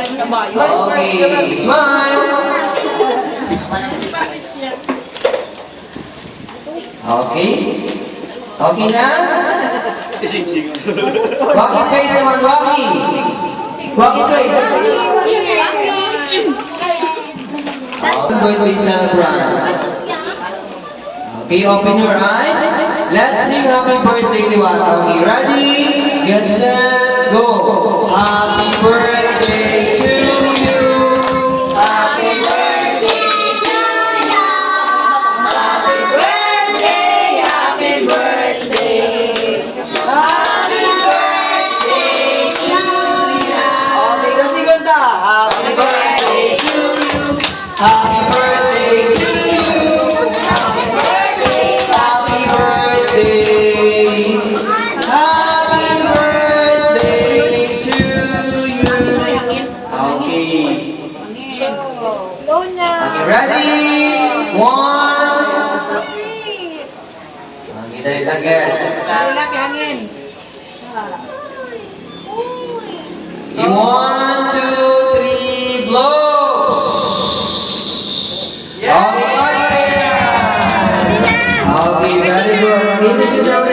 Okay, smile. Okay. Okay na? Walking face naman, walking. Walking face. Birthday celebrant. Okay, open your eyes. Let's sing happy birthday, Liwata. Okay, ready? Get set, go. Happy birthday to you. Happy birthday to you. Happy birthday, happy birthday. Happy birthday to you. Okay, kasi ganda. Happy birthday to you. Happy birthday to you. Happy birthday. Happy birthday. Happy birthday to you. Okay. Okay, ready? One. Okay, dahil agad. Okay, 1, 2, 3, blows. Okay, okay. Okay, very good. Okay, Mr. Joey.